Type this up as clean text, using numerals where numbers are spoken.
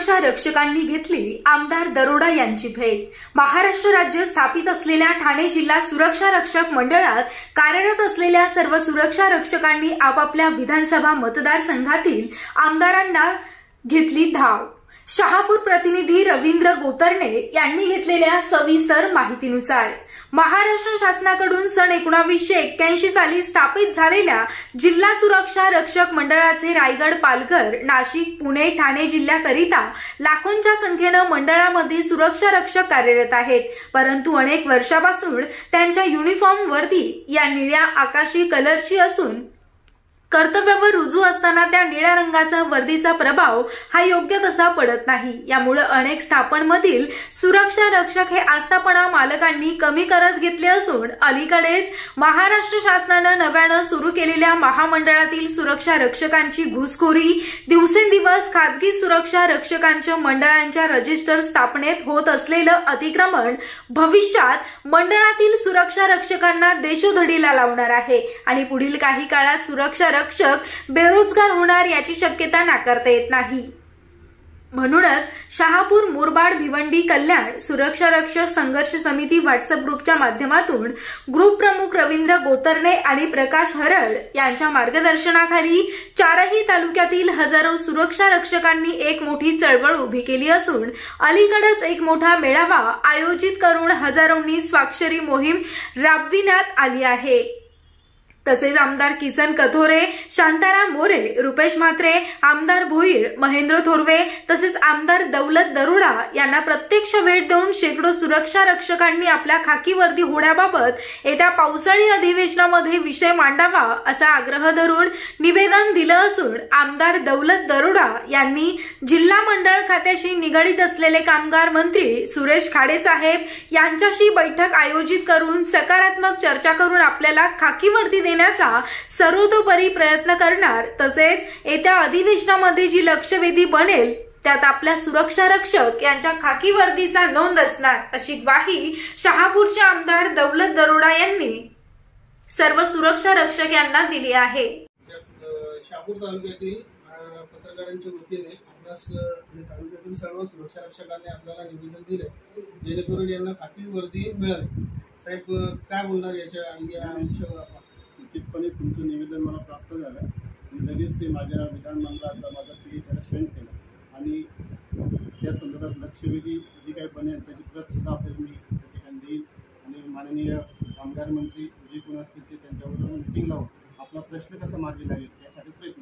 सुरक्षा रक्षकांनी घेतली आमदार दरोडा यांची भेट। महाराष्ट्र राज्य स्थापित असलेल्या ठाणे जिल्हा सुरक्षा रक्षक मंडळात कार्यरत असलेल्या सर्व सुरक्षा रक्षकांनी आपापल्या विधानसभा मतदारसंघातील आमदारांना घेतली धाव। शहापूर प्रतिनिधी रवींद्र गोतरणे यांनी घेतलेल्या सविस्तर माहितीनुसार महाराष्ट्र शासनाकडून सन 1981 साली स्थापित झालेल्या जिल्हा सुरक्षा रक्षक मंडळाचे रायगड, पालघर, नाशिक, पुणे, ठाणे जिल्ह्याकरिता लाखोंच्या संख्येनं मंडळामध्ये सुरक्षा रक्षक कार्यरत आहेत। परंतु अनेक वर्षापासून त्यांच्या युनिफॉर्म वर्दी या निळ्या आकाशी कलरची असून कर्तव्यावर रुजू असताना त्या निळ्या रंगाचा वर्दीचा प्रभाव हा योग्य तसा पडत नाही। यामुळे अनेक स्थापनमधील सुरक्षा रक्षक हे आस्थापना मालकांनी कमी करत घेतले असून अलीकडेच महाराष्ट्र शासनानं नव्यानं सुरू केलेल्या महामंडळातील सुरक्षा रक्षकांची घुसखोरी, दिवसेंदिवस खासगी सुरक्षा रक्षकांच्या मंडळांच्या रजिस्टर स्थापनेत होत असलेलं अतिक्रमण भविष्यात मंडळातील सुरक्षा रक्षकांना देशोधडीला लावणार आहे आणि पुढील काही काळात सुरक्षा रक्षक बेरोजगार होणार याची शक्यता नाकारता येत नाही। म्हणूनच शहापूर, मुरबाड, भिवंडी, कल्याण सुरक्षा रक्षक संघर्ष समिती व्हॉट्सअप ग्रुपच्या माध्यमातून ग्रुप प्रमुख रवींद्र गोतरणे आणि प्रकाश हरड यांच्या मार्गदर्शनाखाली चारही तालुक्यातील हजारो सुरक्षा रक्षकांनी एक मोठी चळवळ उभी केली असून अलीकडेच एक मोठा मेळावा आयोजित करून हजारोंनी स्वाक्षरी मोहीम राबविण्यात आली आहे। तसेच आमदार किसन कथोरे, शांताराम मोरे, रुपेश म्हात्रे, आमदार भोईर, महेंद्र थोरवे तसेच आमदार दौलत दरोडा यांना प्रत्यक्ष भेट देऊन शेकडो सुरक्षा रक्षकांनी आपल्या खाकी वर्दी होण्याबाबत येत्या पावसाळी अधिवेशनामध्ये विषय मांडावा असा आग्रह धरून निवेदन दिलं असून आमदार दौलत दरोडा यांनी जिल्हा मंडळ खात्याशी निगडीत असलेले कामगार मंत्री सुरेश खाडे साहेब यांच्याशी बैठक आयोजित करून सकारात्मक चर्चा करून आपल्याला खाकी वर्दी सर्वतोपरी प्रयत्न करणार। तसेच येत्या अधिवेशनामध्ये जी लक्षवेधी बनेल त्यात आपल्या सुरक्षा रक्षक यांच्या खाकी वर्दीचा नोंद असणार अशी ग्वाही शहापूरचे आमदार दौलत दरोडा यांनी सर्व सुरक्षा रक्षक यांना दिली आहे। शहापूर तालुक्यातील पत्रकारांच्या वतीने आपल्यास तालुक्यातील सर्व सुरक्षा रक्षकांनी आपल्याला निवेदन दिले जेणेकरून यांना खाकी वर्दी मिळावी। साहेब काय बोलणार या विषयावर? निश्चितपणे तुमचं निवेदन मला प्राप्त झालं। मी लगेच ते माझ्या विधानमंडळातला माझा पी त्याला सेंड केलं आणि त्या संदर्भात लक्षवेधी जी काही बनेल त्याची प्रत सुद्धा आपल्याला मी त्या ठिकाणी देईल आणि माननीय कामगार मंत्री जे कोण असतील ते त्यांच्याबरोबर मीटिंग लावून आपला प्रश्न कसा मार्गी लागेल यासाठी प्रयत्न